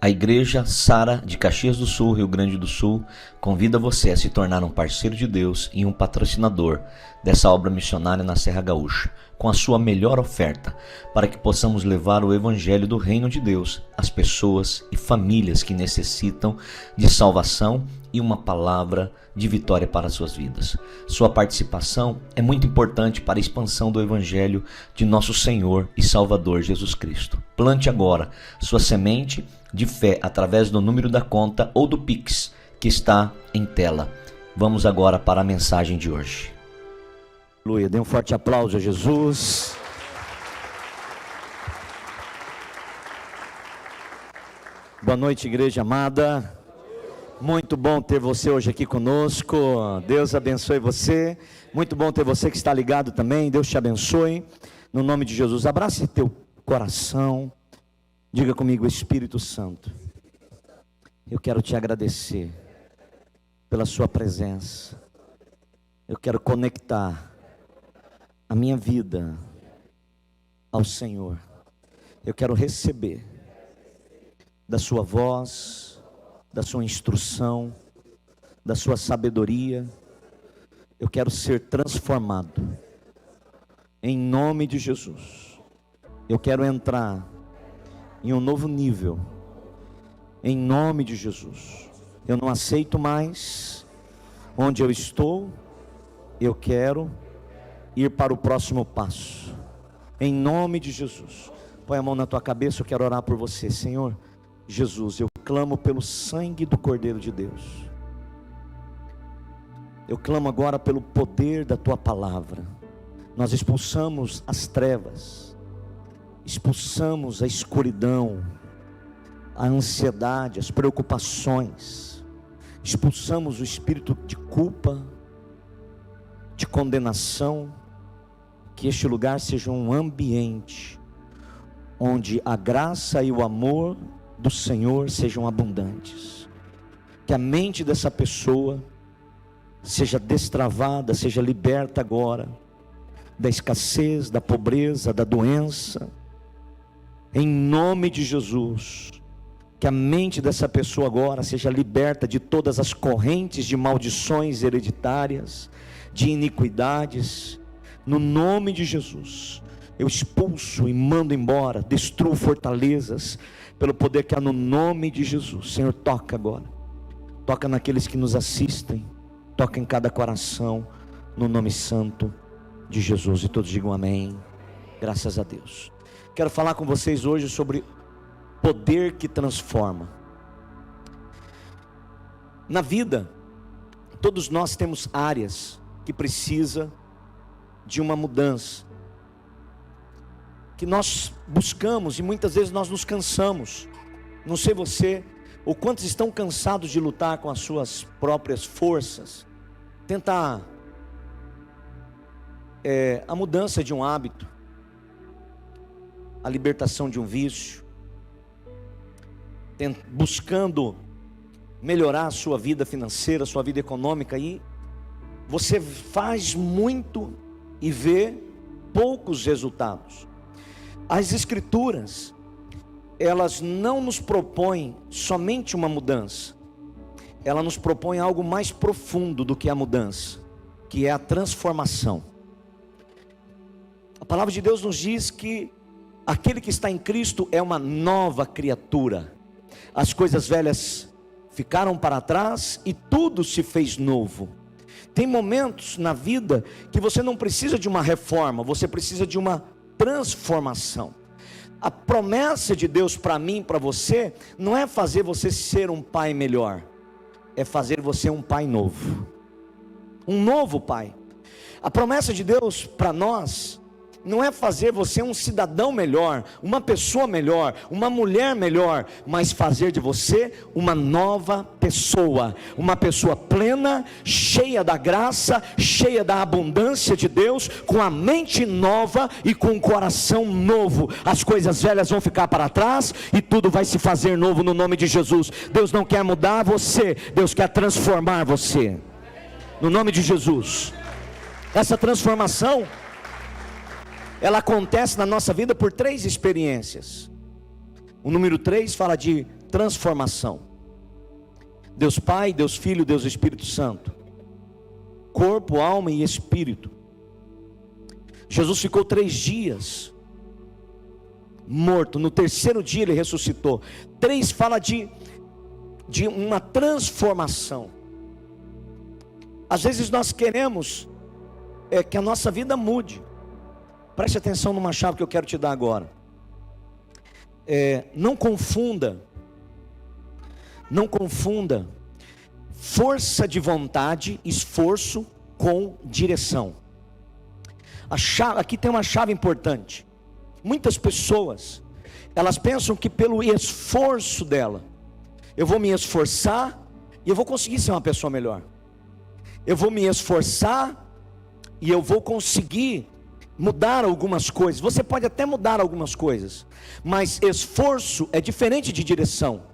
A Igreja Sara de Caxias do Sul, Rio Grande do Sul, convida você a se tornar um parceiro de Deus e um patrocinador dessa obra missionária na Serra Gaúcha, com a sua melhor oferta, para que possamos levar o Evangelho do Reino de Deus às pessoas e famílias que necessitam de salvação e uma palavra de vitória para suas vidas. Sua participação é muito importante para a expansão do Evangelho de nosso Senhor e Salvador Jesus Cristo. Plante agora sua semente de fé através do número da conta ou do Pix que está em tela. Vamos agora para a mensagem de hoje. Aleluia, dê um forte aplauso a Jesus. Boa noite, igreja amada. Muito bom ter você hoje aqui conosco. Deus abençoe você. Muito bom ter você que está ligado também. Deus te abençoe. No nome de Jesus, abrace teu coração. Diga comigo, Espírito Santo, eu quero te agradecer pela sua presença. Eu quero conectar a minha vida ao Senhor. Eu quero receber da sua voz, da sua instrução, da sua sabedoria. Eu quero ser transformado em nome de Jesus. Eu quero entrar em um novo nível em nome de Jesus. Eu não aceito mais onde eu estou. Eu quero ir para o próximo passo em nome de Jesus. Põe a mão na tua cabeça, eu quero orar por você. Senhor Jesus, eu clamo pelo sangue do Cordeiro de Deus. Eu clamo agora pelo poder da tua palavra. Nós expulsamos as trevas, expulsamos a escuridão, a ansiedade, as preocupações, expulsamos o espírito de culpa, de condenação. Que este lugar seja um ambiente onde a graça e o amor do Senhor sejam abundantes. Que a mente dessa pessoa seja destravada, seja liberta agora da escassez, da pobreza, da doença. Em nome de Jesus, que a mente dessa pessoa agora seja liberta de todas as correntes de maldições hereditárias, de iniquidades. No nome de Jesus, eu expulso e mando embora, destruo fortalezas, pelo poder que há no nome de Jesus. Senhor, toca agora, toca naqueles que nos assistem, toca em cada coração, no nome santo de Jesus. E todos digam amém. Graças a Deus. Quero falar com vocês hoje sobre poder que transforma. Na vida, todos nós temos áreas que precisa de uma mudança, que nós buscamos e muitas vezes nós nos cansamos. Não sei você, ou quantos estão cansados de lutar com as suas próprias forças, tentar a mudança de um hábito, a libertação de um vício, buscando melhorar a sua vida financeira, a sua vida econômica, e você faz muito e vê poucos resultados. As Escrituras, elas não nos propõem somente uma mudança, ela nos propõe algo mais profundo do que a mudança, que é a transformação. A palavra de Deus nos diz que aquele que está em Cristo é uma nova criatura. As coisas velhas ficaram para trás e tudo se fez novo. Tem momentos na vida que você não precisa de uma reforma, você precisa de uma transformação. A promessa de Deus para mim, para você, não é fazer você ser um pai melhor, é fazer você um pai novo, um novo pai. A promessa de Deus para nós não é fazer você um cidadão melhor, uma pessoa melhor, uma mulher melhor, mas fazer de você uma nova pessoa, uma pessoa plena, cheia da graça, cheia da abundância de Deus, com a mente nova e com o coração novo. As coisas velhas vão ficar para trás e tudo vai se fazer novo no nome de Jesus. Deus não quer mudar você, Deus quer transformar você, no nome de Jesus. Essa transformação, ela acontece na nossa vida por 3 experiências. O número 3 fala de transformação. Deus Pai, Deus Filho, Deus Espírito Santo. Corpo, alma e espírito. Jesus ficou 3 dias morto. No terceiro dia ele ressuscitou. 3 fala de uma transformação. Às vezes nós queremos que a nossa vida mude. Preste atenção numa chave que eu quero te dar agora. Não confunda força de vontade, esforço com direção. Aqui tem uma chave importante. Muitas pessoas, elas pensam que pelo esforço dela, eu vou me esforçar e eu vou conseguir ser uma pessoa melhor. Eu vou me esforçar e eu vou conseguir mudar algumas coisas. Você pode até mudar algumas coisas, mas esforço é diferente de direção.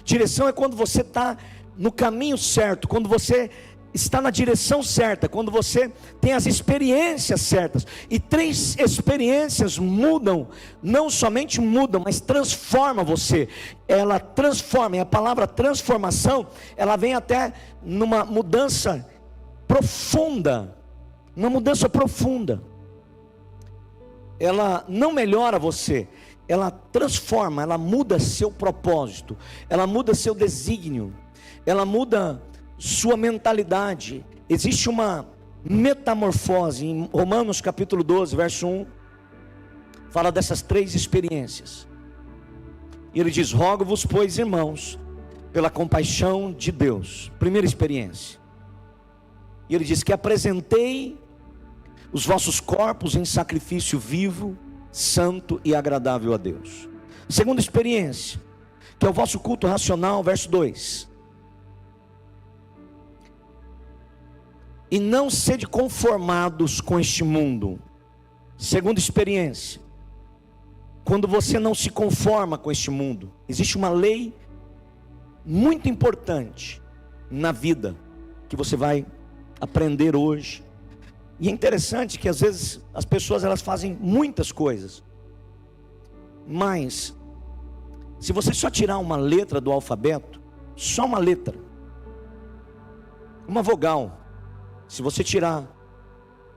Direção é quando você está no caminho certo, quando você está na direção certa, quando você tem as experiências certas. E 3 experiências mudam, não somente mudam, mas transforma você. Ela transforma, e a palavra transformação, ela vem até numa mudança profunda. Uma mudança profunda. Ela não melhora você, ela transforma, ela muda seu propósito, ela muda seu desígnio, ela muda sua mentalidade. Existe uma metamorfose. Em Romanos capítulo 12, verso 1, fala dessas 3 experiências. E ele diz: rogo-vos, pois, irmãos, pela compaixão de Deus. Primeira experiência. E ele diz que apresentei os vossos corpos em sacrifício vivo, santo e agradável a Deus. Segunda experiência, que é o vosso culto racional, verso 2. E não sede conformados com este mundo. Segunda experiência, quando você não se conforma com este mundo. Existe uma lei muito importante na vida, que você vai aprender hoje. E é interessante que às vezes as pessoas, elas fazem muitas coisas, mas se você só tirar uma letra do alfabeto, só uma letra, uma vogal, se você tirar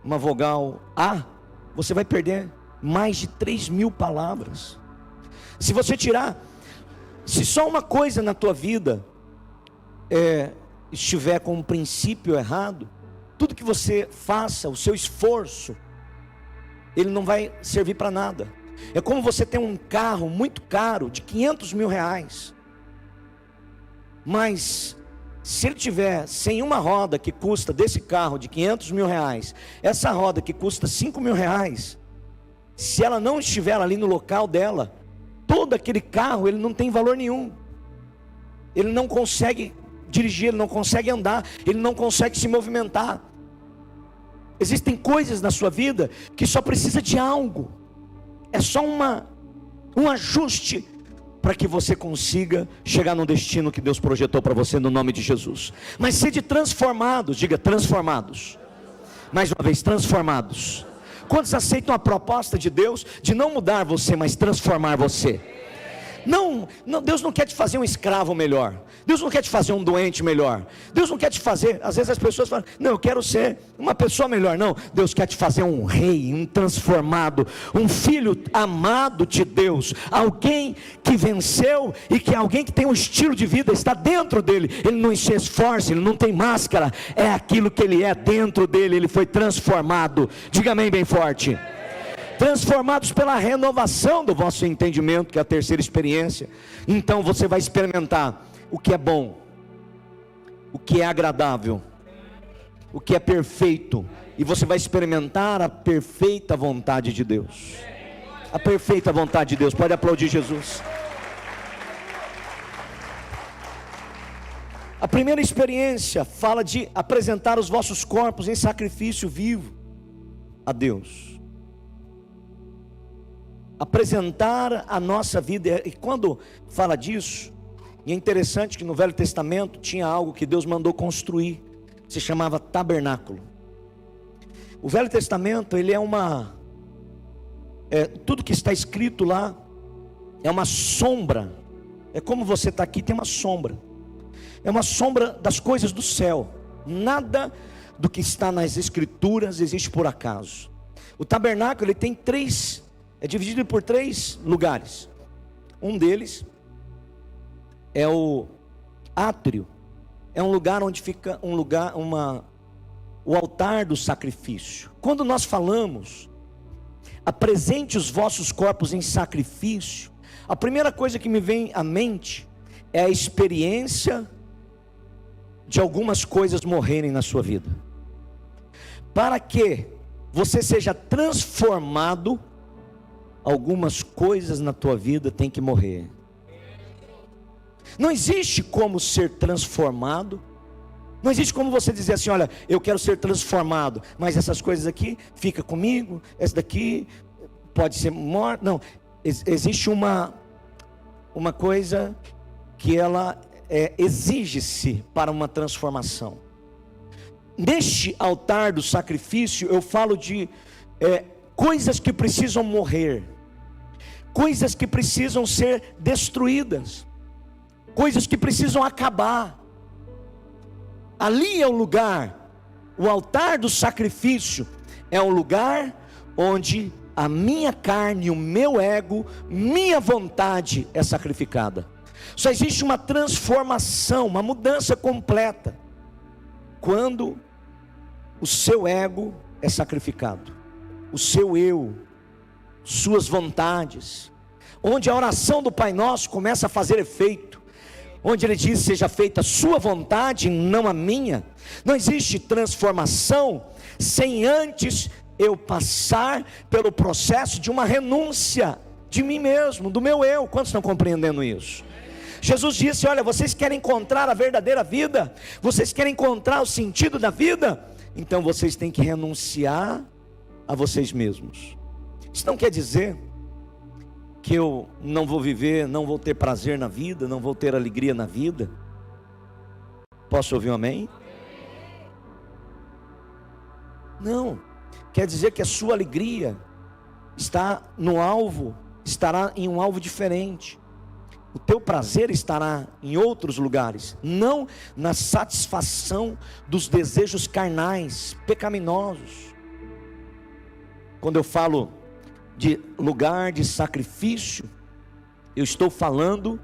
uma vogal A, você vai perder mais de 3.000 palavras. Se você tirar, se só uma coisa na tua vida estiver com um princípio errado, tudo que você faça, o seu esforço, ele não vai servir para nada. É como você ter um carro muito caro, de 500 mil reais, mas se ele tiver sem uma roda que custa desse carro de 500 mil reais, essa roda que custa 5 mil reais, se ela não estiver ali no local dela, todo aquele carro, ele não tem valor nenhum. Ele não consegue dirigir, ele não consegue andar, ele não consegue se movimentar. Existem coisas na sua vida que só precisa de algo. É só um ajuste para que você consiga chegar no destino que Deus projetou para você, no nome de Jesus. Mas sede transformados, diga transformados. Mais uma vez, transformados. Quantos aceitam a proposta de Deus de não mudar você, mas transformar você? Não, Deus não quer te fazer um escravo melhor. Deus não quer te fazer um doente melhor. Deus não quer te fazer, às vezes as pessoas falam, não, eu quero ser uma pessoa melhor. Não, Deus quer te fazer um rei, um transformado, um filho amado de Deus, alguém que venceu e que alguém que tem um estilo de vida, está dentro dele. Ele não se esforça, ele não tem máscara, é aquilo que ele é dentro dele, ele foi transformado. Diga amém bem forte. Transformados pela renovação do vosso entendimento, que é a terceira experiência. Então você vai experimentar o que é bom, o que é agradável, o que é perfeito, e você vai experimentar a perfeita vontade de Deus. A perfeita vontade de Deus. Pode aplaudir Jesus. A primeira experiência fala de apresentar os vossos corpos em sacrifício vivo a Deus. Apresentar a nossa vida. E quando fala disso, e é interessante que no Velho Testamento tinha algo que Deus mandou construir, se chamava tabernáculo. O Velho Testamento, ele tudo que está escrito lá é uma sombra É como você está aqui, tem uma sombra. É uma sombra das coisas do céu. Nada do que está nas escrituras existe por acaso. O tabernáculo, ele tem é dividido por 3 lugares. Um deles é o átrio. É um lugar onde fica o altar do sacrifício. Quando nós falamos, apresente os vossos corpos em sacrifício, a primeira coisa que me vem à mente é a experiência de algumas coisas morrerem na sua vida. Para que você seja transformado, algumas coisas na tua vida têm que morrer. Não existe como ser transformado. Não existe como você dizer assim: olha, eu quero ser transformado, mas essas coisas aqui, fica comigo, essa daqui pode ser morta. Não, existe uma coisa que ela exige-se para uma transformação. Neste altar do sacrifício, eu falo de coisas que precisam morrer, coisas que precisam ser destruídas, coisas que precisam acabar. Ali é o lugar, o altar do sacrifício é um lugar onde a minha carne, o meu ego, minha vontade é sacrificada. Só existe uma transformação, uma mudança completa, quando o seu ego é sacrificado, o seu eu, suas vontades, onde a oração do Pai Nosso começa a fazer efeito, onde ele diz: seja feita a sua vontade, não a minha. Não existe transformação sem antes eu passar pelo processo de uma renúncia de mim mesmo, do meu eu. Quantos estão compreendendo isso? Jesus disse: olha, vocês querem encontrar a verdadeira vida, vocês querem encontrar o sentido da vida, então vocês têm que renunciar a vocês mesmos. Isso não quer dizer que eu não vou viver, não vou ter prazer na vida, não vou ter alegria na vida. Posso ouvir um amém? Não, quer dizer que a sua alegria está no alvo, estará em um alvo diferente. O teu prazer estará em outros lugares, não na satisfação dos desejos carnais, pecaminosos. Quando eu falo de lugar de sacrifício, eu estou falando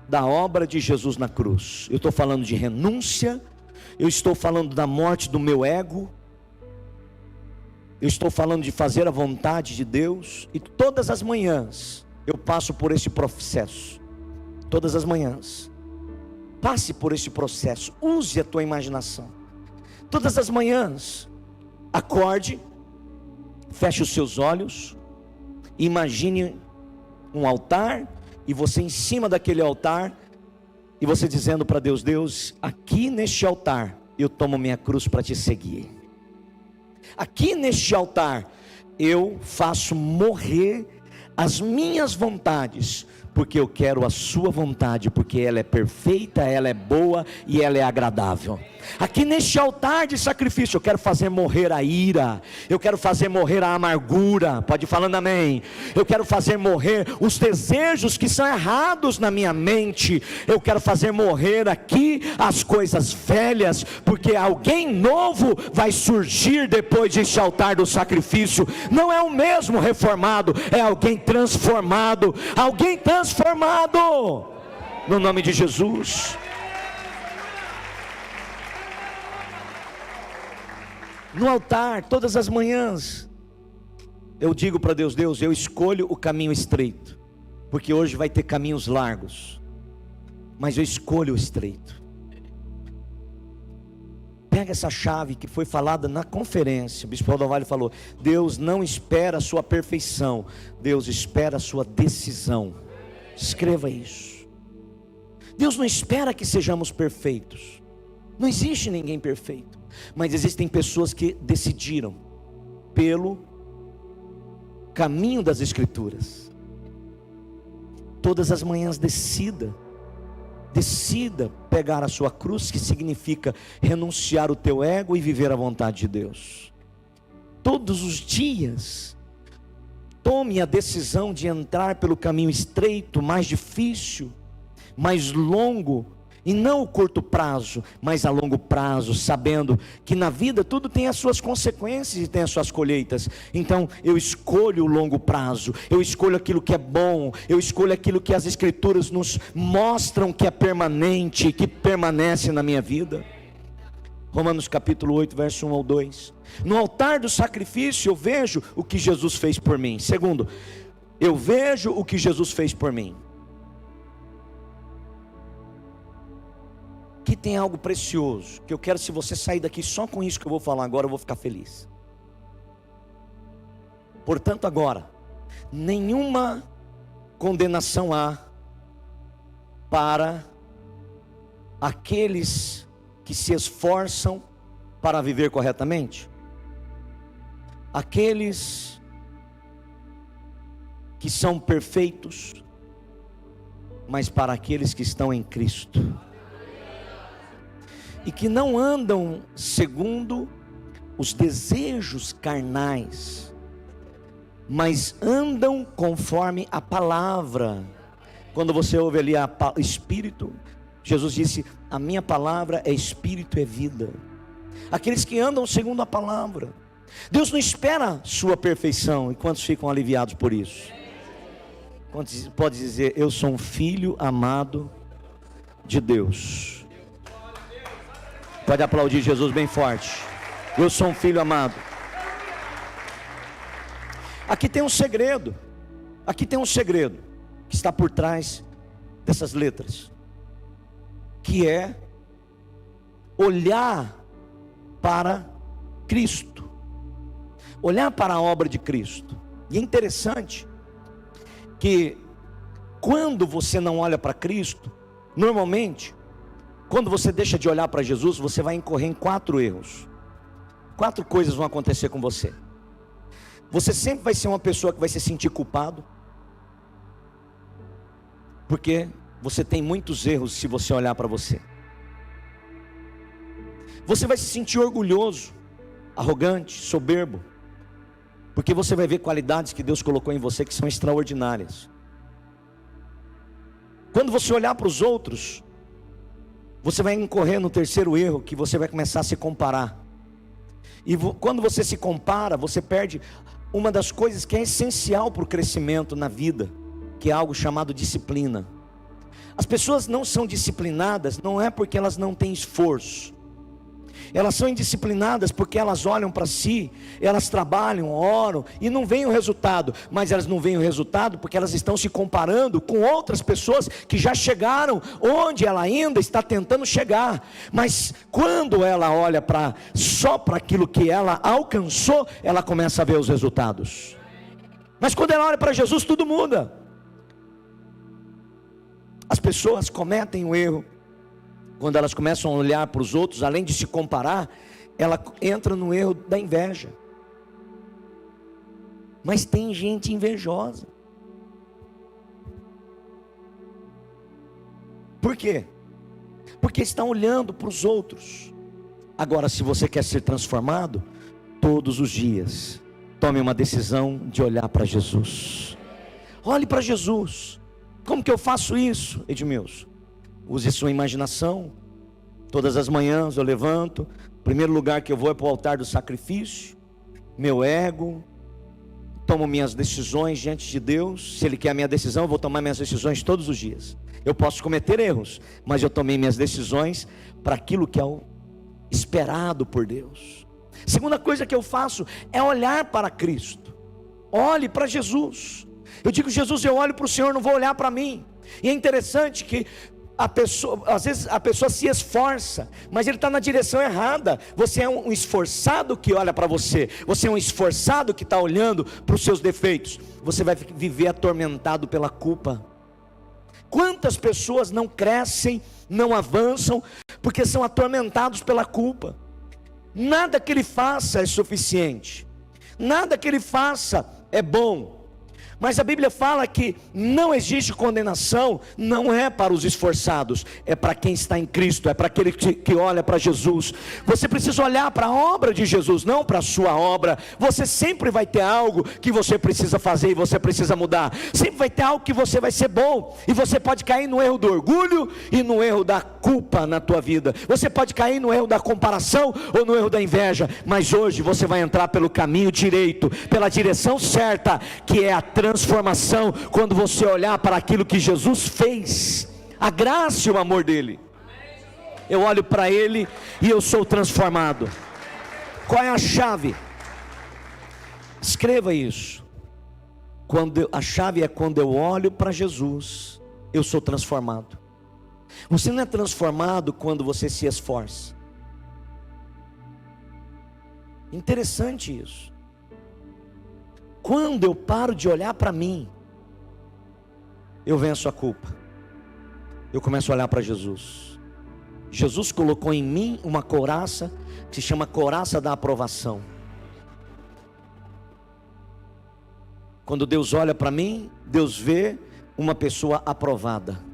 da obra de Jesus na cruz. Eu estou falando de renúncia, eu estou falando da morte do meu ego, eu estou falando de fazer a vontade de Deus. E todas as manhãs eu passo por esse processo. Todas as manhãs passe por esse processo, use a tua imaginação. Todas as manhãs acorde, feche os seus olhos, imagine um altar, e você em cima daquele altar, e você dizendo para Deus: Deus, aqui neste altar eu tomo minha cruz para te seguir. Aqui neste altar eu faço morrer as minhas vontades, porque eu quero a sua vontade, porque ela é perfeita, ela é boa e ela é agradável. Aqui neste altar de sacrifício eu quero fazer morrer a ira, eu quero fazer morrer a amargura, pode ir falando amém. Eu quero fazer morrer os desejos que são errados na minha mente, eu quero fazer morrer aqui as coisas velhas, porque alguém novo vai surgir depois deste altar do sacrifício. Não é o mesmo reformado, é alguém transformado, alguém transformado, no nome de Jesus. No altar, todas as manhãs, eu digo para Deus: Deus, eu escolho o caminho estreito, porque hoje vai ter caminhos largos, mas eu escolho o estreito. Pega essa chave que foi falada na conferência. O bispo Aldovalho falou: Deus não espera a sua perfeição, Deus espera a sua decisão. Escreva isso. Deus não espera que sejamos perfeitos. Não existe ninguém perfeito, mas existem pessoas que decidiram pelo caminho das Escrituras. Todas as manhãs decida pegar a sua cruz, que significa renunciar o teu ego e viver a vontade de Deus. Todos os dias tome a decisão de entrar pelo caminho estreito, mais difícil, mas longo, e não o curto prazo, mas a longo prazo, sabendo que na vida tudo tem as suas consequências e tem as suas colheitas. Então eu escolho o longo prazo, eu escolho aquilo que é bom, eu escolho aquilo que as Escrituras nos mostram que é permanente, que permanece na minha vida. Romanos capítulo 8, verso 1 ao 2. No altar do sacrifício eu vejo o que Jesus fez por mim. Segundo, eu vejo o que Jesus fez por mim. Aqui tem algo precioso, que eu quero, se você sair daqui só com isso que eu vou falar agora, eu vou ficar feliz. Portanto agora, nenhuma condenação há para aqueles que se esforçam para viver corretamente, aqueles que são perfeitos, mas para aqueles que estão em Cristo, e que não andam segundo os desejos carnais, mas andam conforme a palavra. Quando você ouve ali Espírito, Jesus disse: a minha palavra é Espírito e é vida. Aqueles que andam segundo a palavra. Deus não espera sua perfeição. E quantos ficam aliviados por isso? Quantos pode dizer: eu sou um filho amado de Deus? Pode aplaudir Jesus bem forte. Eu sou um filho amado. Aqui tem um segredo. Aqui tem um segredo que está por trás dessas letras, que é olhar para Cristo, olhar para a obra de Cristo. E é interessante que quando você não olha para Cristo, normalmente, quando você deixa de olhar para Jesus, você vai incorrer em 4 erros. 4 coisas vão acontecer com você. Você sempre vai ser uma pessoa que vai se sentir culpado, porque você tem muitos erros se você olhar para você. Você vai se sentir orgulhoso, arrogante, soberbo, porque você vai ver qualidades que Deus colocou em você que são extraordinárias. Quando você olhar para os outros, você vai incorrer no 3º erro, que você vai começar a se comparar. E quando você se compara, você perde uma das coisas que é essencial para o crescimento na vida, que é algo chamado disciplina. As pessoas não são disciplinadas, não é porque elas não têm esforço. Elas são indisciplinadas porque elas olham para si, elas trabalham, oram e não veem o resultado. Mas elas não veem o resultado porque elas estão se comparando com outras pessoas que já chegaram onde ela ainda está tentando chegar. Mas quando ela olha só para aquilo que ela alcançou, ela começa a ver os resultados. Mas quando ela olha para Jesus, tudo muda. As pessoas cometem o erro quando elas começam a olhar para os outros, além de se comparar, ela entra no erro da inveja. Mas tem gente invejosa. Por quê? Porque estão olhando para os outros. Agora, se você quer ser transformado, todos os dias, tome uma decisão de olhar para Jesus. Olhe para Jesus. Como que eu faço isso, Edmilson? Use sua imaginação. Todas as manhãs eu levanto. O primeiro lugar que eu vou é para o altar do sacrifício. Meu ego. Tomo minhas decisões diante de Deus. Se Ele quer a minha decisão, eu vou tomar minhas decisões todos os dias. Eu posso cometer erros, mas eu tomei minhas decisões para aquilo que é o esperado por Deus. Segunda coisa que eu faço é olhar para Cristo. Olhe para Jesus. Eu digo: Jesus, eu olho para o Senhor, não vou olhar para mim. E é interessante que às vezes a pessoa se esforça, mas ele está na direção errada. Você é um esforçado que olha para você. Você é um esforçado que está olhando para os seus defeitos. Você vai viver atormentado pela culpa. Quantas pessoas não crescem, não avançam, porque são atormentados pela culpa. Nada que ele faça é suficiente. Nada que ele faça é bom. Mas a Bíblia fala que não existe condenação, não é para os esforçados, é para quem está em Cristo, é para aquele que olha para Jesus. Você precisa olhar para a obra de Jesus, não para a sua obra. Você sempre vai ter algo que você precisa fazer e você precisa mudar. Sempre vai ter algo que você vai ser bom, e você pode cair no erro do orgulho e no erro da culpa na tua vida. Você pode cair no erro da comparação ou no erro da inveja, mas hoje você vai entrar pelo caminho direito, pela direção certa, que é a transformação. Quando você olhar para aquilo que Jesus fez, a graça e o amor dele, eu olho para ele e eu sou transformado. Qual é a chave? Escreva isso. A chave é quando eu olho para Jesus, eu sou transformado. Você não é transformado quando você se esforça. Interessante isso. Quando eu paro de olhar para mim, eu venço a culpa. Eu começo a olhar para Jesus. Jesus colocou em mim uma couraça que se chama couraça da aprovação. Quando Deus olha para mim, Deus vê uma pessoa aprovada.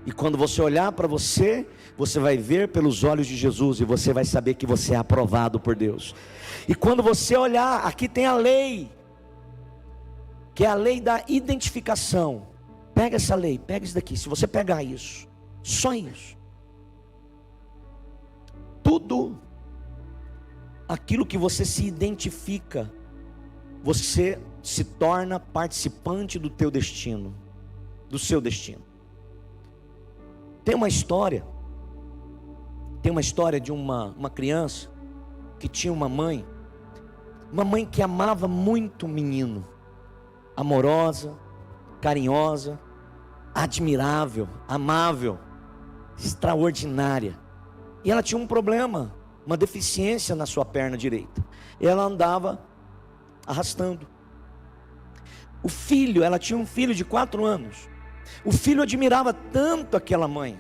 E quando você olhar para você, você vai ver pelos olhos de Jesus, e você vai saber que você é aprovado por Deus. E quando você olhar, aqui tem a lei, que é a lei da identificação. Pega essa lei, pega isso daqui. Se você pegar isso, só isso, tudo aquilo que você se identifica, você se torna participante do teu destino, do seu destino. Tem uma história de uma criança que tinha uma mãe que amava muito o menino, amorosa, carinhosa, admirável, amável, extraordinária. E ela tinha um problema, uma deficiência na sua perna direita. Ela andava arrastando. Ela tinha um filho de 4 anos. O filho admirava tanto aquela mãe,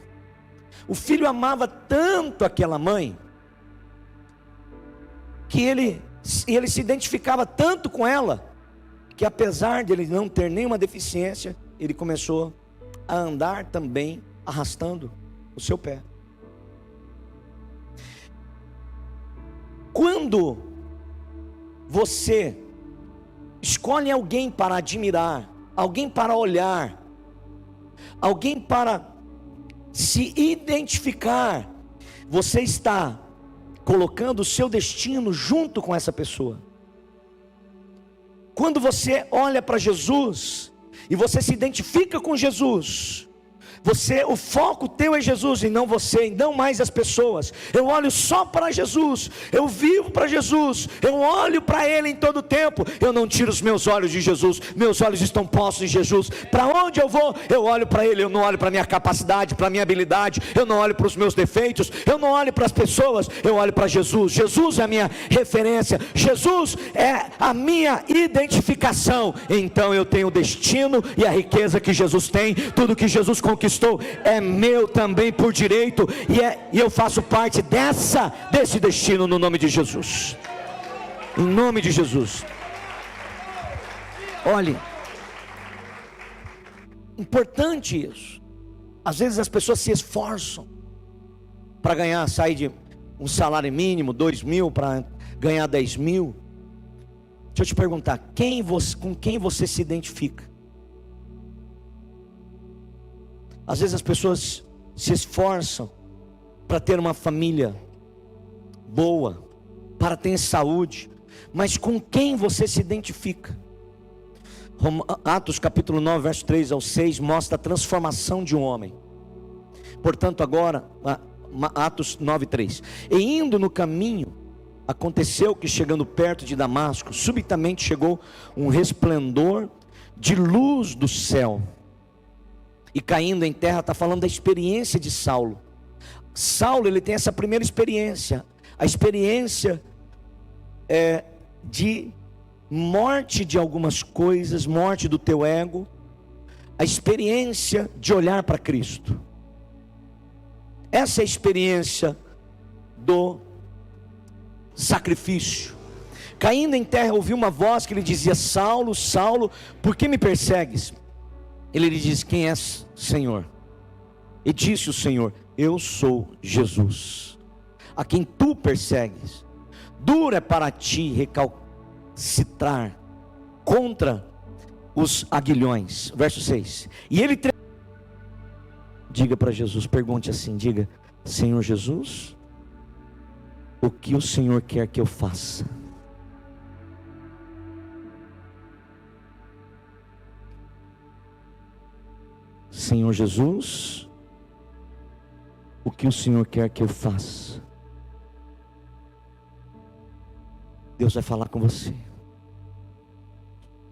o filho amava tanto aquela mãe, que ele se identificava tanto com ela, que apesar de ele não ter nenhuma deficiência, ele começou a andar também arrastando o seu pé. Quando você escolhe alguém para admirar, alguém para olhar, alguém para se identificar, você está colocando o seu destino junto com essa pessoa. Quando você olha para Jesus e você se identifica com Jesus, o foco teu é Jesus e não você, e não mais as pessoas. Eu olho só para Jesus, eu vivo para Jesus, eu olho para Ele em todo tempo. Eu não tiro os meus olhos de Jesus, meus olhos estão postos em Jesus. Para onde eu vou, eu olho para Ele. Eu não olho para a minha capacidade, para a minha habilidade, eu não olho para os meus defeitos, eu não olho para as pessoas, eu olho para Jesus. Jesus é a minha referência, Jesus é a minha identificação. Então eu tenho o destino e a riqueza que Jesus tem. Tudo que Jesus conquistou é meu também por direito, e eu faço parte desse destino, no nome de Jesus, em nome de Jesus. Olhe, importante isso. Às vezes as pessoas se esforçam para sair de um salário mínimo, 2.000, para ganhar 10.000. Deixa eu te perguntar, com quem você se identifica? Às vezes as pessoas se esforçam para ter uma família boa, para ter saúde, mas com quem você se identifica? Atos capítulo 9, verso 3 ao 6, mostra a transformação de um homem. Portanto agora, Atos 9, 3, e indo no caminho, aconteceu que chegando perto de Damasco, subitamente chegou um resplendor de luz do céu, e caindo em terra. Está falando da experiência de Saulo. Saulo, ele tem essa primeira experiência, a experiência de morte de algumas coisas, morte do teu ego, a experiência de olhar para Cristo. Essa é a experiência do sacrifício. Caindo em terra, ouviu uma voz que lhe dizia: Saulo, Saulo, por que me persegues? Ele lhe disse: quem és, Senhor? E disse o Senhor: eu sou Jesus, a quem tu persegues. Duro é para ti recalcitrar contra os aguilhões. Verso 6. E ele diga para Jesus, pergunte assim, diga: Senhor Jesus, o que o Senhor quer que eu faça? Senhor Jesus, o que o Senhor quer que eu faça? Deus vai falar com você.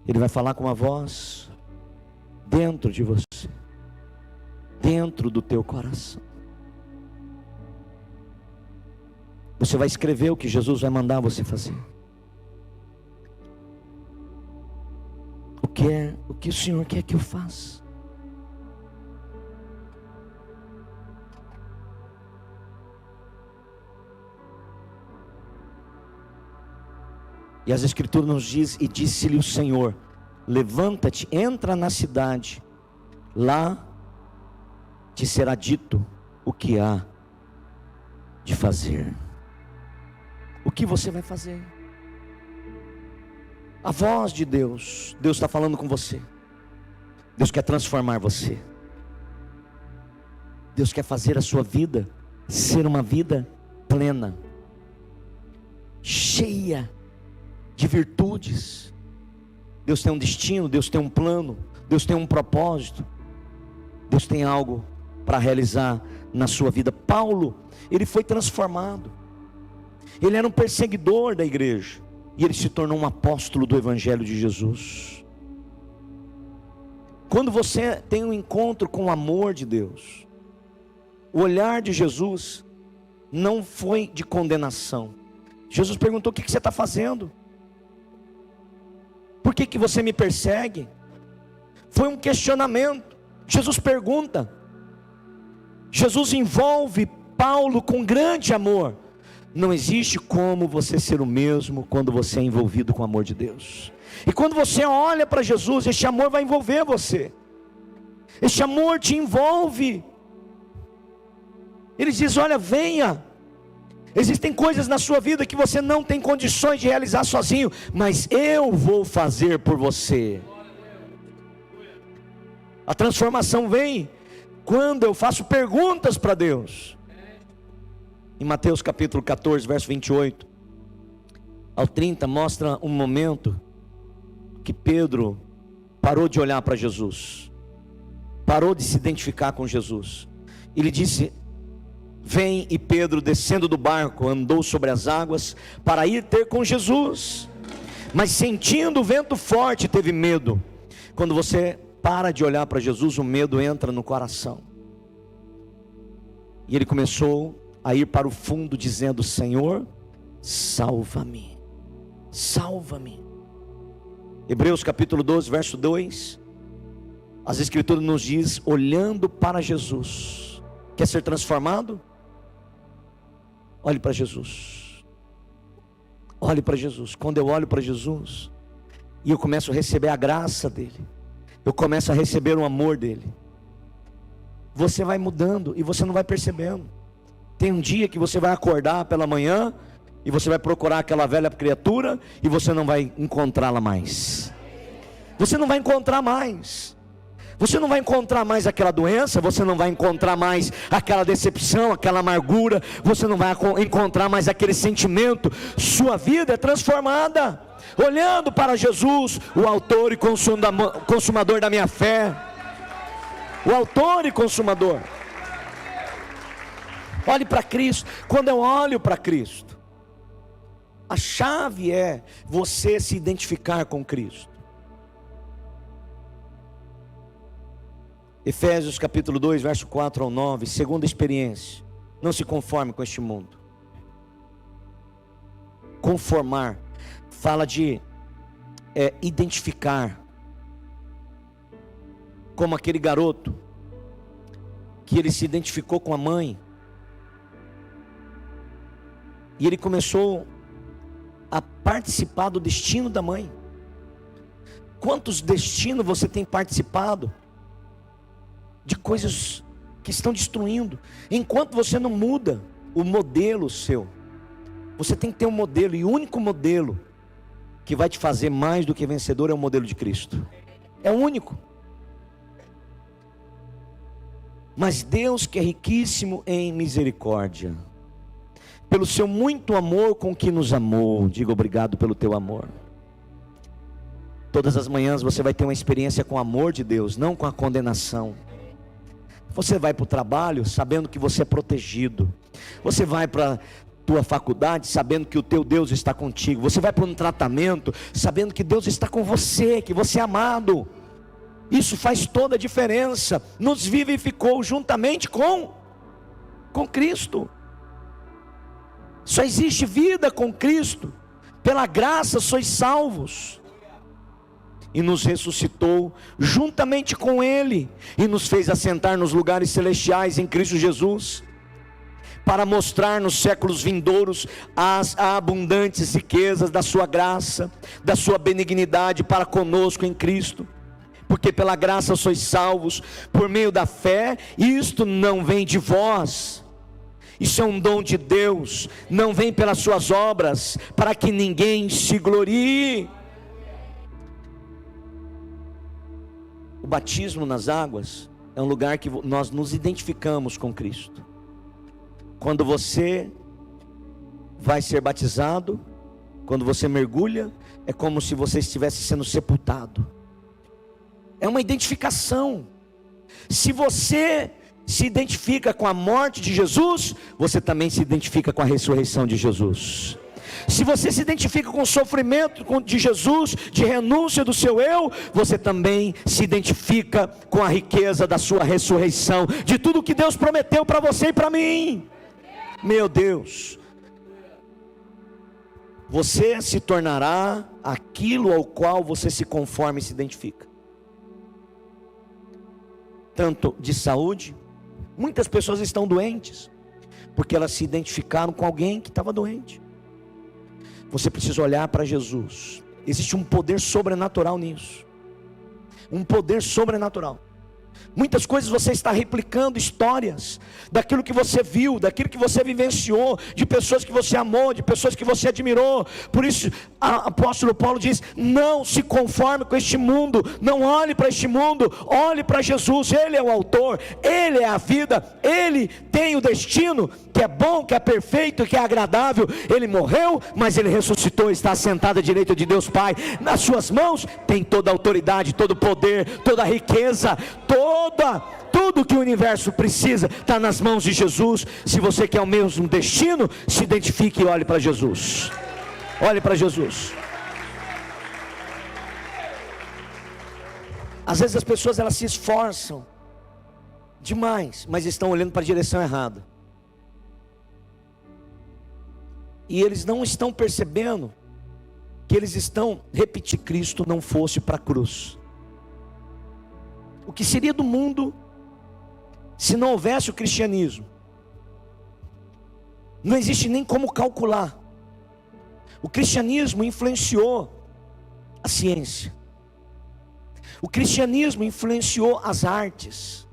Ele vai falar com uma voz dentro de você, dentro do teu coração. Você vai escrever o que Jesus vai mandar você fazer. O que o Senhor quer que eu faça? E as Escrituras nos diz: e disse-lhe o Senhor: levanta-te, entra na cidade, lá te será dito o que há de fazer. O que você vai fazer? A voz de Deus, Deus está falando com você. Deus quer transformar você. Deus quer fazer a sua vida ser uma vida plena, cheia de virtudes. Deus tem um destino, Deus tem um plano, Deus tem um propósito, Deus tem algo para realizar na sua vida. Paulo, ele foi transformado. Ele era um perseguidor da igreja e ele se tornou um apóstolo do Evangelho de Jesus. Quando você tem um encontro com o amor de Deus, o olhar de Jesus não foi de condenação. Jesus perguntou: o que você está fazendo? Por que você me persegue? Foi um questionamento. Jesus pergunta. Jesus envolve Paulo com grande amor. Não existe como você ser o mesmo quando você é envolvido com o amor de Deus. E quando você olha para Jesus, este amor vai envolver você. Este amor te envolve. Ele diz: olha, venha. Existem coisas na sua vida que você não tem condições de realizar sozinho, mas eu vou fazer por você. A transformação vem quando eu faço perguntas para Deus. Em Mateus capítulo 14, verso 28 ao 30, mostra um momento que Pedro parou de olhar para Jesus, parou de se identificar com Jesus. Ele disse: vem. E Pedro, descendo do barco, andou sobre as águas para ir ter com Jesus, mas sentindo o vento forte, teve medo. Quando você para de olhar para Jesus, o medo entra no coração. E ele começou a ir para o fundo, dizendo: Senhor, salva-me, salva-me. Hebreus capítulo 12, verso 2, as Escrituras nos diz: olhando para Jesus. Quer ser transformado? Olhe para Jesus. Olhe para Jesus. Quando eu olho para Jesus e eu começo a receber a graça dele, eu começo a receber o amor dele, você vai mudando e você não vai percebendo. Tem um dia que você vai acordar pela manhã e você vai procurar aquela velha criatura e você não vai encontrá-la mais. Você não vai encontrar mais. Você não vai encontrar mais aquela doença, você não vai encontrar mais aquela decepção, aquela amargura, você não vai encontrar mais aquele sentimento. Sua vida é transformada, olhando para Jesus, o autor e consumador da minha fé. O autor e consumador. Olhe para Cristo. Quando eu olho para Cristo, a chave é você se identificar com Cristo. Efésios capítulo 2, verso 4 ao 9, segunda experiência: não se conforme com este mundo. Conformar fala de identificar, como aquele garoto que ele se identificou com a mãe e ele começou a participar do destino da mãe? Quantos destinos você tem participado de coisas que estão destruindo? Enquanto você não muda o modelo seu, você tem que ter um modelo, e o único modelo que vai te fazer mais do que vencedor é o modelo de Cristo. É o único. Mas Deus, que é riquíssimo em misericórdia, pelo seu muito amor com que nos amou, diga obrigado pelo teu amor. Todas as manhãs você vai ter uma experiência com o amor de Deus, não com a condenação. Você vai para o trabalho sabendo que você é protegido. Você vai para tua faculdade sabendo que o teu Deus está contigo. Você vai para um tratamento sabendo que Deus está com você, que você é amado. Isso faz toda a diferença. Nos vivificou juntamente com Cristo. Só existe vida com Cristo. Pela graça sois salvos. E nos ressuscitou juntamente com Ele, e nos fez assentar nos lugares celestiais em Cristo Jesus, para mostrar nos séculos vindouros as abundantes riquezas da sua graça, da sua benignidade para conosco em Cristo. Porque pela graça sois salvos, por meio da fé, e isto não vem de vós, isso é um dom de Deus, não vem pelas suas obras, para que ninguém se glorie. O batismo nas águas é um lugar que nós nos identificamos com Cristo. Quando você vai ser batizado, quando você mergulha, é como se você estivesse sendo sepultado. É uma identificação. Se você se identifica com a morte de Jesus, você também se identifica com a ressurreição de Jesus. Se você se identifica com o sofrimento de Jesus, de renúncia do seu eu, você também se identifica com a riqueza da sua ressurreição, de tudo que Deus prometeu para você e para mim. Meu Deus, você se tornará aquilo ao qual você se conforma e se identifica. Tanto de saúde, muitas pessoas estão doentes, porque elas se identificaram com alguém que estava doente. Você precisa olhar para Jesus. Existe um poder sobrenatural nisso. Um poder sobrenatural. Muitas coisas você está replicando histórias daquilo que você viu, daquilo que você vivenciou, de pessoas que você amou, de pessoas que você admirou. Por isso, o apóstolo Paulo diz: não se conforme com este mundo, não olhe para este mundo, olhe para Jesus. Ele é o autor, Ele é a vida, Ele tem o destino que é bom, que é perfeito, que é agradável. Ele morreu, mas Ele ressuscitou, está sentado à direita de Deus Pai. Nas suas mãos tem toda a autoridade, todo o poder, toda a riqueza, tudo que o universo precisa está nas mãos de Jesus. Se você quer o mesmo destino, se identifique e olhe para Jesus. Olhe para Jesus. Às vezes as pessoas elas se esforçam demais, mas estão olhando para a direção errada. E eles não estão percebendo que eles estão, repetir, Cristo não fosse para a cruz. O que seria do mundo se não houvesse o cristianismo? Não existe nem como calcular. O cristianismo influenciou a ciência. O cristianismo influenciou as artes.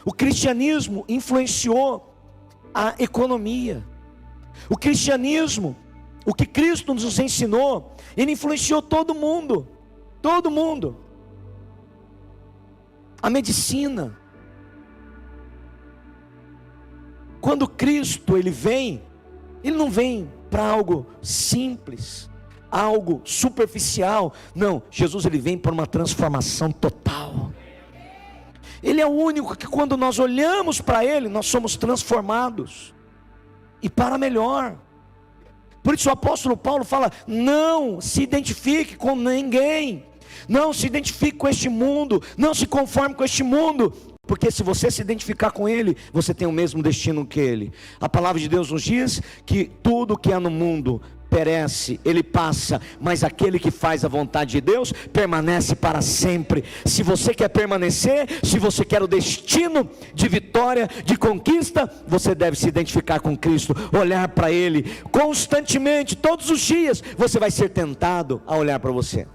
O cristianismo influenciou a economia. O cristianismo, o que Cristo nos ensinou, ele influenciou todo mundo. Todo mundo. A medicina. Quando Cristo ele vem, ele não vem para algo simples, algo superficial. Não, Jesus ele vem para uma transformação total. Ele é o único que quando nós olhamos para Ele, nós somos transformados, e para melhor. Por isso o apóstolo Paulo fala: não se identifique com ninguém, não se identifique com este mundo, não se conforme com este mundo, porque se você se identificar com ele, você tem o mesmo destino que ele. A palavra de Deus nos diz que tudo que é no mundo, perece, ele passa, mas aquele que faz a vontade de Deus permanece para sempre. Se você quer permanecer, se você quer o destino de vitória, de conquista, você deve se identificar com Cristo, olhar para Ele constantemente, todos os dias. Você vai ser tentado a olhar para você,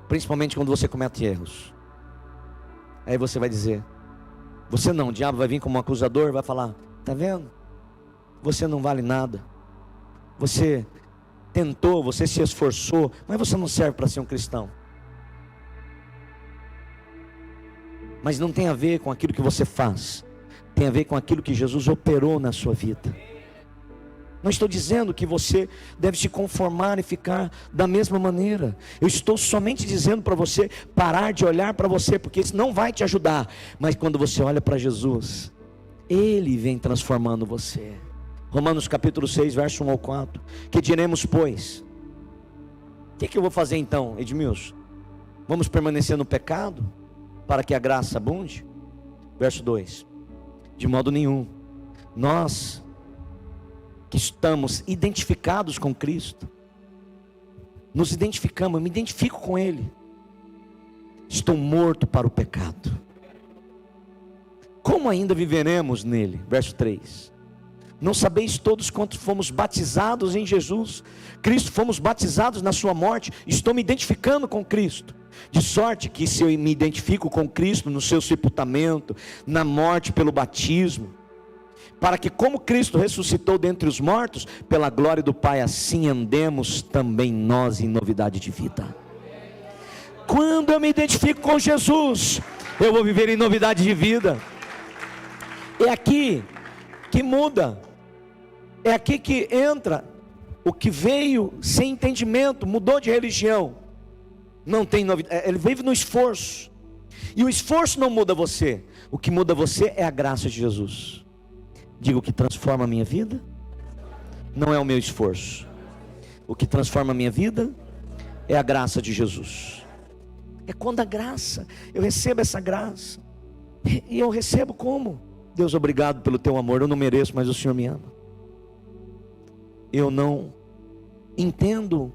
principalmente quando você comete erros. Aí você vai dizer, você não, o diabo vai vir como um acusador, vai falar, tá vendo? Você não vale nada, você tentou, você se esforçou, mas você não serve para ser um cristão. Mas não tem a ver com aquilo que você faz, tem a ver com aquilo que Jesus operou na sua vida. Não estou dizendo que você deve se conformar e ficar da mesma maneira. Eu estou somente dizendo para você parar de olhar para você, porque isso não vai te ajudar. Mas quando você olha para Jesus, Ele vem transformando você. Romanos capítulo 6, verso 1 ao 4. Que diremos, pois? O que eu vou fazer então, Edmilson? Vamos permanecer no pecado para que a graça abunde? Verso 2. De modo nenhum. Nós que estamos identificados com Cristo, nos identificamos, eu me identifico com Ele. Estou morto para o pecado. Como ainda viveremos nele? Verso 3. Não sabeis todos quantos fomos batizados em Jesus Cristo, fomos batizados na sua morte. Estou me identificando com Cristo, de sorte que se eu me identifico com Cristo no seu sepultamento, na morte pelo batismo, para que como Cristo ressuscitou dentre os mortos, pela glória do Pai, assim andemos também nós em novidade de vida. Quando eu me identifico com Jesus, eu vou viver em novidade de vida. É aqui que muda, é aqui que entra o que veio sem entendimento, mudou de religião, não tem novidade, ele vive no esforço, e o esforço não muda você, o que muda você é a graça de Jesus. Digo, o que transforma a minha vida não é o meu esforço, o que transforma a minha vida é a graça de Jesus. É quando a graça, eu recebo essa graça, e eu recebo como? Deus, obrigado pelo teu amor, eu não mereço, mas o Senhor me ama. Eu não entendo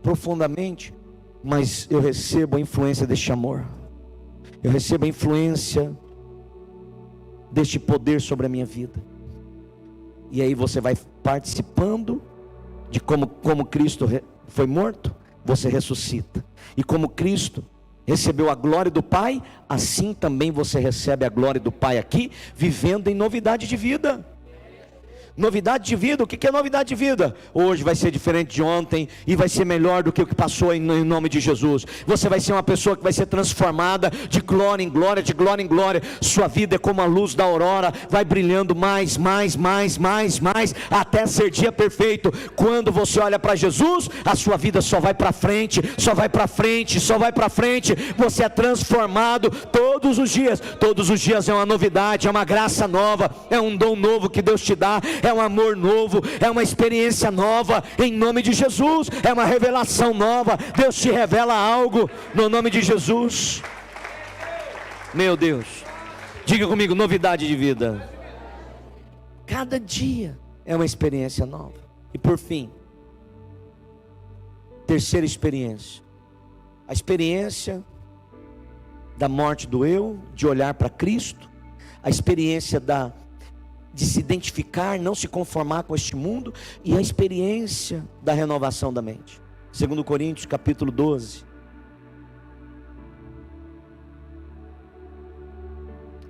profundamente, mas eu recebo a influência deste amor, eu recebo a influência deste poder sobre a minha vida. E aí você vai participando de como Cristo foi morto, você ressuscita, e como Cristo recebeu a glória do Pai, assim também você recebe a glória do Pai aqui, vivendo em novidade de vida. Novidade de vida, o que é novidade de vida? Hoje vai ser diferente de ontem, e vai ser melhor do que o que passou em nome de Jesus. Você vai ser uma pessoa que vai ser transformada de glória em glória, de glória em glória. Sua vida é como a luz da aurora, vai brilhando mais, até ser dia perfeito. Quando você olha para Jesus, a sua vida só vai para frente, só vai para frente, só vai para frente. Você é transformado todos os dias é uma novidade, é uma graça nova, é um dom novo que Deus te dá, é um amor novo, é uma experiência nova, em nome de Jesus, é uma revelação nova. Deus te revela algo, no nome de Jesus. Meu Deus, diga comigo, novidade de vida. Cada dia é uma experiência nova. E por fim, terceira experiência, a experiência da morte do eu, de olhar para Cristo, a experiência de se identificar, não se conformar com este mundo, e a experiência da renovação da mente. 2 Coríntios capítulo 12,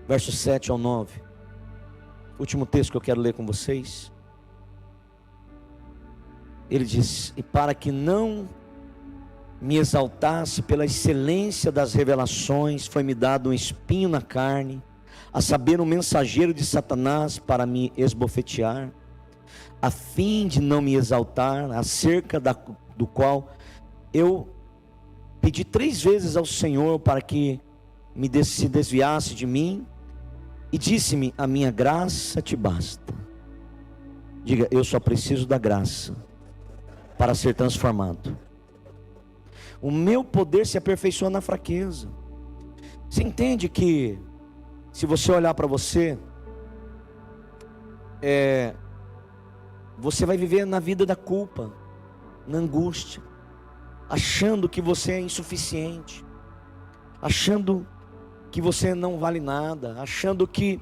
versos 7 ao 9, último texto que eu quero ler com vocês. Ele diz: e para que não me exaltasse pela excelência das revelações, foi-me dado um espinho na carne, a saber, um mensageiro de Satanás para me esbofetear, a fim de não me exaltar, acerca do qual eu pedi 3 vezes ao Senhor para que se desviasse de mim, e disse-me: a minha graça te basta. Diga, eu só preciso da graça para ser transformado. O meu poder se aperfeiçoa na fraqueza. Você entende que se você olhar para você, você vai viver na vida da culpa, na angústia, achando que você é insuficiente, achando que você não vale nada, achando que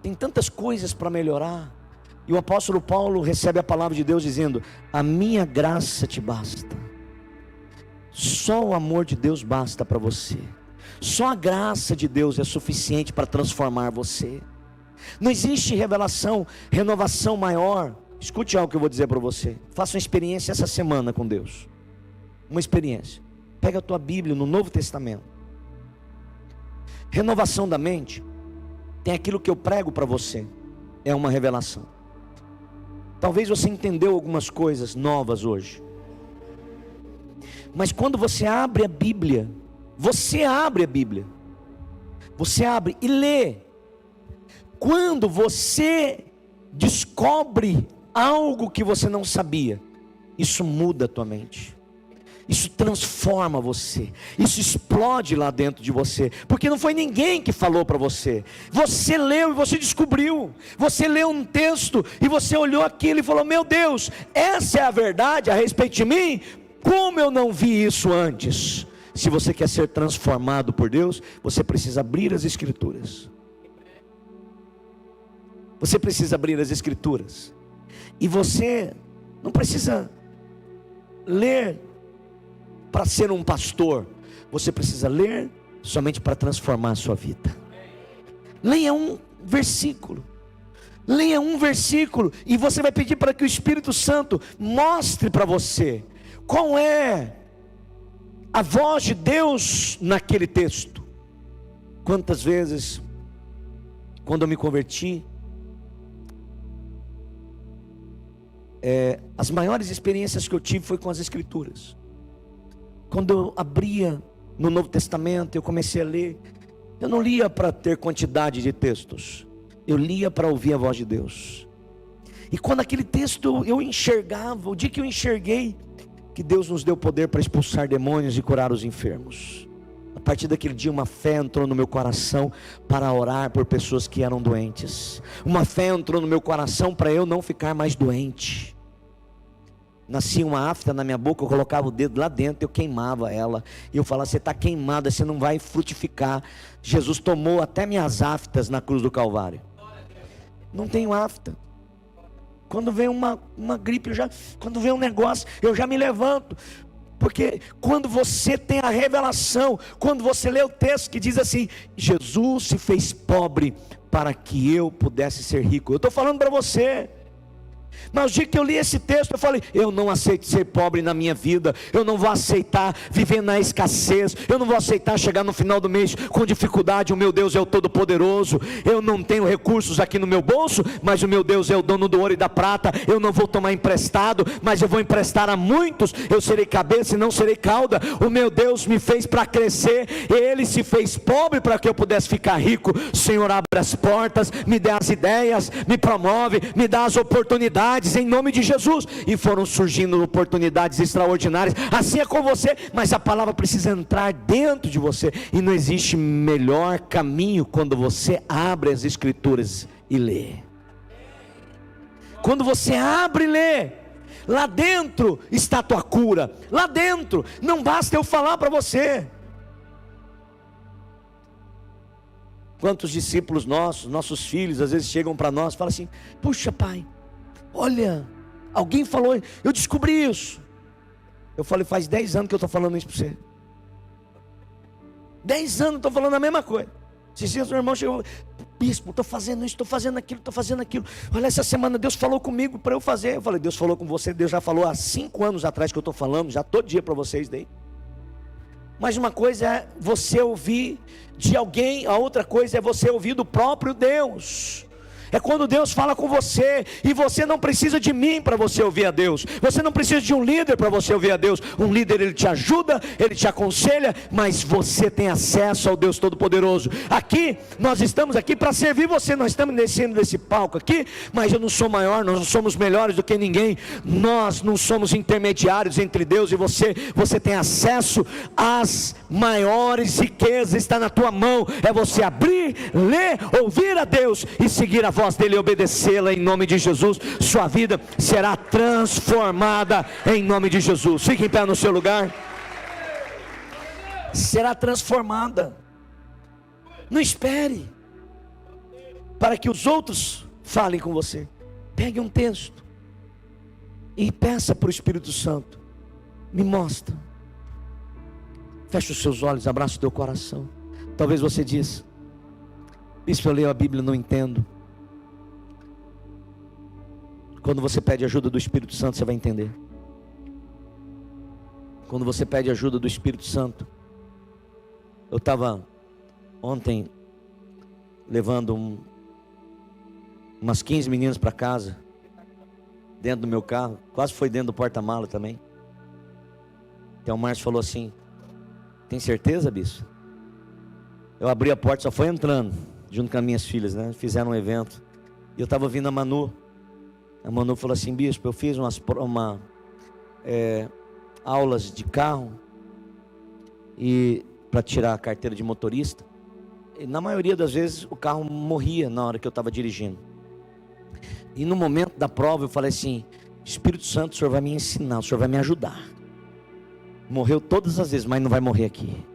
tem tantas coisas para melhorar. E o apóstolo Paulo recebe a palavra de Deus dizendo: a minha graça te basta. Só o amor de Deus basta para você. Só a graça de Deus é suficiente para transformar você. Não existe renovação maior. Escute algo que eu vou dizer para você. Faça uma experiência essa semana com Deus. Uma experiência. Pega a tua Bíblia no Novo Testamento. Renovação da mente tem aquilo que eu prego para você. É uma revelação. Talvez você entendeu algumas coisas novas hoje. Mas quando você abre a Bíblia, você abre e lê. Quando você descobre algo que você não sabia, isso muda a tua mente. Isso transforma você. Isso explode lá dentro de você. Porque não foi ninguém que falou para você. Você leu e você descobriu. Você leu um texto e você olhou aquilo e falou: meu Deus, essa é a verdade a respeito de mim? Como eu não vi isso antes? Se você quer ser transformado por Deus, você precisa abrir as Escrituras. Você precisa abrir as Escrituras. E você não precisa ler para ser um pastor. Você precisa ler somente para transformar a sua vida. Leia um versículo. Leia um versículo e você vai pedir para que o Espírito Santo mostre para você qual é a voz de Deus naquele texto. Quantas vezes, quando eu me converti, as maiores experiências que eu tive foi com as Escrituras. Quando eu abria no Novo Testamento, eu comecei a ler. Eu não lia para ter quantidade de textos, eu lia para ouvir a voz de Deus. E quando aquele texto eu enxergava, o dia que eu enxerguei que Deus nos deu poder para expulsar demônios e curar os enfermos, a partir daquele dia uma fé entrou no meu coração para orar por pessoas que eram doentes. Uma fé entrou no meu coração para eu não ficar mais doente. Nascia uma afta na minha boca, eu colocava o dedo lá dentro, eu queimava ela, e eu falava: você está queimada, você não vai frutificar. Jesus tomou até minhas aftas na cruz do Calvário. Não tenho afta. Quando vem uma gripe, quando vem um negócio, eu já me levanto. Porque quando você tem a revelação, quando você lê o texto que diz assim: Jesus se fez pobre para que eu pudesse ser rico. Eu estou falando para você. Mas o dia que eu li esse texto, eu falei: eu não aceito ser pobre na minha vida. Eu não vou aceitar viver na escassez. Eu não vou aceitar chegar no final do mês com dificuldade. O meu Deus é o Todo-Poderoso. Eu não tenho recursos aqui no meu bolso, mas o meu Deus é o dono do ouro e da prata. Eu não vou tomar emprestado, mas eu vou emprestar a muitos. Eu serei cabeça e não serei cauda. O meu Deus me fez para crescer. Ele se fez pobre para que eu pudesse ficar rico. Senhor, abre as portas, me dê as ideias, me promove, me dá as oportunidades, em nome de Jesus. E foram surgindo oportunidades extraordinárias. Assim é com você, mas a palavra precisa entrar dentro de você. E não existe melhor caminho quando você abre as Escrituras e lê. Quando você abre e lê, lá dentro está a tua cura. Lá dentro, não basta eu falar para você. Quantos discípulos nossos filhos, às vezes chegam para nós e falam assim: puxa, pai, olha, alguém falou, eu descobri isso. Eu falei: faz 10 anos que eu estou falando isso para você. 10 anos eu estou falando a mesma coisa. Esses dias o irmão chegou: bispo, estou fazendo isso, estou fazendo aquilo. Olha, essa semana Deus falou comigo para eu fazer. Eu falei: Deus falou com você, Deus já falou há 5 anos atrás que eu estou falando, já todo dia para vocês daí. Mas uma coisa é você ouvir de alguém, a outra coisa é você ouvir do próprio Deus. É quando Deus fala com você, e você não precisa de mim para você ouvir a Deus. Você não precisa de um líder para você ouvir a Deus. Um líder, ele te ajuda, ele te aconselha, mas você tem acesso ao Deus Todo-Poderoso. Aqui, nós estamos aqui para servir você. Nós estamos descendo desse palco aqui, mas eu não sou maior, nós não somos melhores do que ninguém. Nós não somos intermediários entre Deus e você. Você tem acesso às maiores riquezas, está na tua mão. É você abrir, ler, ouvir a Deus e seguir a voz voz dele e obedecê-la em nome de Jesus, sua vida será transformada em nome de Jesus. Fique em pé no seu lugar. Será transformada. Não espere para que os outros falem com você. Pegue um texto e peça para o Espírito Santo: me mostra. Feche os seus olhos, abraça o teu coração. Talvez você diz: bispo, eu leio a Bíblia e não entendo. Quando você pede ajuda do Espírito Santo, você vai entender. Quando você pede ajuda do Espírito Santo. Eu estava ontem levando umas 15 meninas para casa, dentro do meu carro, quase foi dentro do porta-mala também. Então o Márcio falou assim: tem certeza, bispo? Eu abri a porta, só foi entrando, junto com as minhas filhas, né? Fizeram um evento, e eu estava vindo a Manu. A Manu falou assim: bispo, eu fiz aulas de carro, e para tirar a carteira de motorista, e na maioria das vezes o carro morria na hora que eu estava dirigindo. E no momento da prova eu falei assim: Espírito Santo, o Senhor vai me ensinar, o Senhor vai me ajudar. Morreu todas as vezes, mas não vai morrer aqui.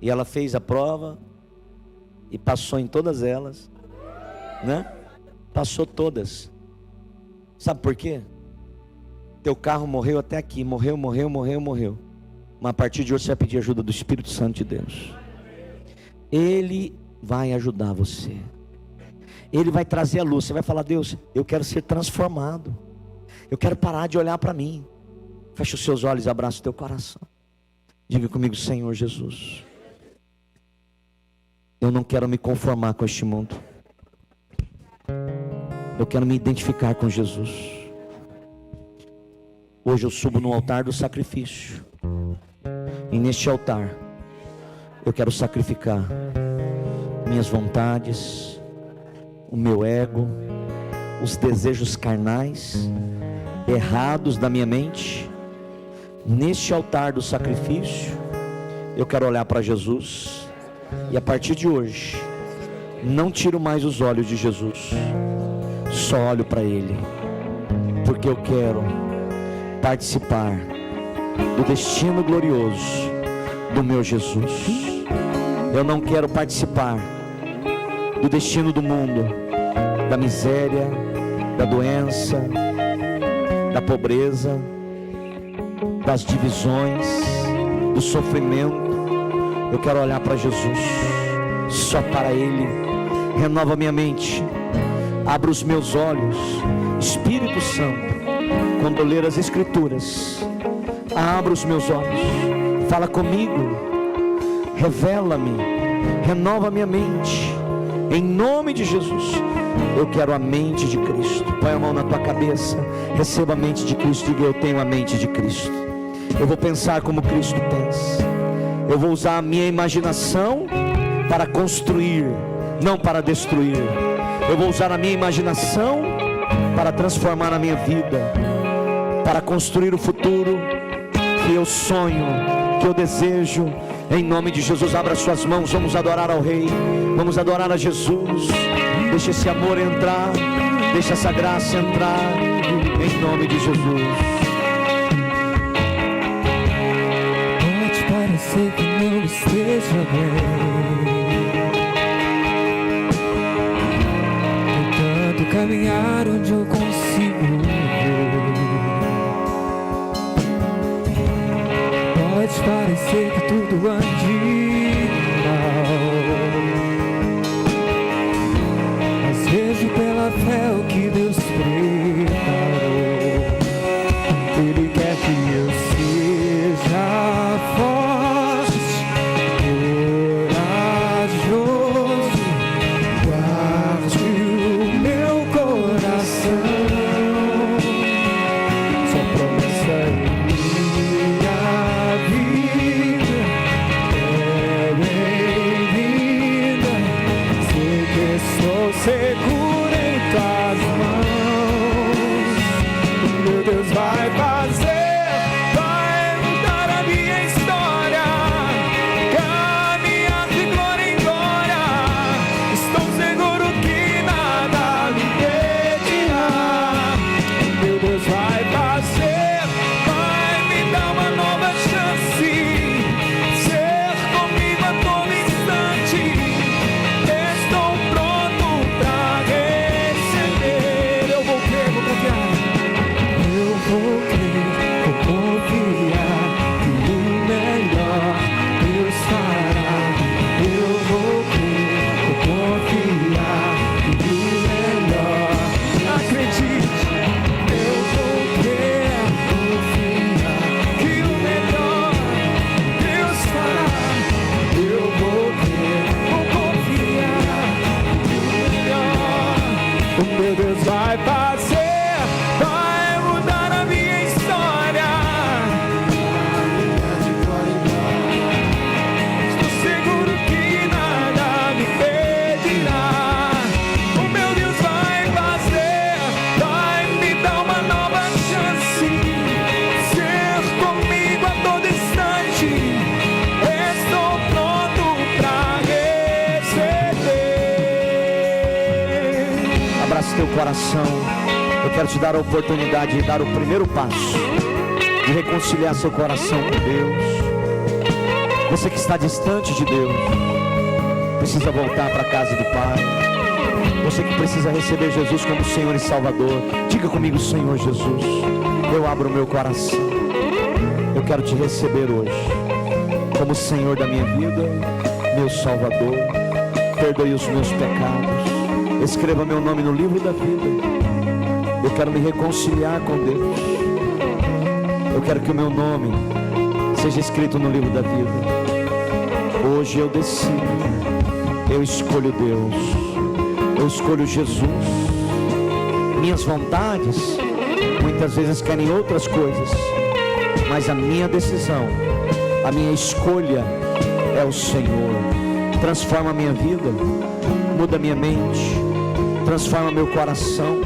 E ela fez a prova e passou em todas elas, né? Passou todas. Sabe por quê? Teu carro morreu até aqui, morreu. Mas a partir de hoje você vai pedir ajuda do Espírito Santo de Deus. Ele vai ajudar você. Ele vai trazer a luz. Você vai falar: Deus, eu quero ser transformado. Eu quero parar de olhar para mim. Fecha os seus olhos e abraça o teu coração. Diga comigo: Senhor Jesus, eu não quero me conformar com este mundo. Eu quero me identificar com Jesus. Hoje eu subo no altar do sacrifício. E neste altar eu quero sacrificar minhas vontades, o meu ego, os desejos carnais errados da minha mente. Neste altar do sacrifício eu quero olhar para Jesus. E a partir de hoje não tiro mais os olhos de Jesus, só olho para Ele, porque eu quero participar do destino glorioso do meu Jesus. Eu não quero participar do destino do mundo, da miséria, da doença, da pobreza, das divisões, do sofrimento. Eu quero olhar para Jesus, só para Ele. Renova minha mente, abra os meus olhos, Espírito Santo. Quando eu ler as Escrituras, abra os meus olhos, fala comigo, revela-me, renova minha mente, em nome de Jesus. Eu quero a mente de Cristo. Põe a mão na tua cabeça, receba a mente de Cristo. Diga: eu tenho a mente de Cristo. Eu vou pensar como Cristo pensa. Eu vou usar a minha imaginação para construir, não para destruir. Eu vou usar a minha imaginação para transformar a minha vida, para construir o futuro que eu sonho, que eu desejo. Em nome de Jesus, abra suas mãos, vamos adorar ao Rei, vamos adorar a Jesus. Deixa esse amor entrar, deixa essa graça entrar, em nome de Jesus. Pode parecer que não esteja bem, tentando caminhar onde eu consigo ver. Pode parecer que tudo ande mal, mas vejo pela fé o que Deus preparou. Ele quer que eu seja forte, corajoso, guarde o meu coração. Sua promessa em minha vida meu Deus vai fazer, vai mudar a minha história. Estou seguro que nada me impedirá. O meu Deus vai fazer, vai me dar uma nova chance, ser comigo a todo instante. Estou pronto pra receber. Abraça teu coração. Eu quero te dar a oportunidade de dar o primeiro passo, de reconciliar seu coração com Deus. Você que está distante de Deus, precisa voltar para a casa do Pai. Você que precisa receber Jesus como Senhor e Salvador, diga comigo: Senhor Jesus, eu abro o meu coração. Eu quero te receber hoje como Senhor da minha vida, meu Salvador. Perdoe os meus pecados, escreva meu nome no livro da vida. Eu quero me reconciliar com Deus. Eu quero que o meu nome seja escrito no livro da vida. Hoje eu decido, eu escolho Deus, eu escolho Jesus. Minhas vontades muitas vezes querem outras coisas, mas a minha decisão, a minha escolha é o Senhor. Transforma a minha vida, muda a minha mente, transforma meu coração,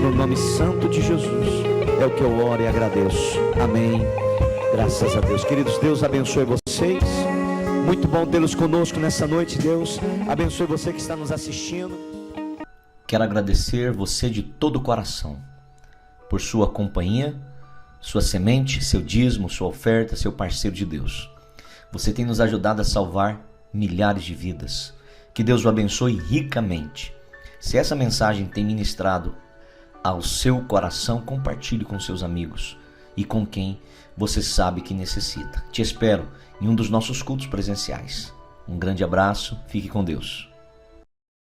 no nome santo de Jesus. É o que eu oro e agradeço. Amém. Graças a Deus. Queridos, Deus abençoe vocês. Muito bom tê-los conosco nessa noite. Deus abençoe você que está nos assistindo. Quero agradecer você de todo o coração por sua companhia, sua semente, seu dízimo, sua oferta, seu parceiro de Deus. Você tem nos ajudado a salvar milhares de vidas. Que Deus o abençoe ricamente. Se essa mensagem tem ministrado ao seu coração, compartilhe com seus amigos e com quem você sabe que necessita. Te espero em um dos nossos cultos presenciais. Um grande abraço, fique com Deus.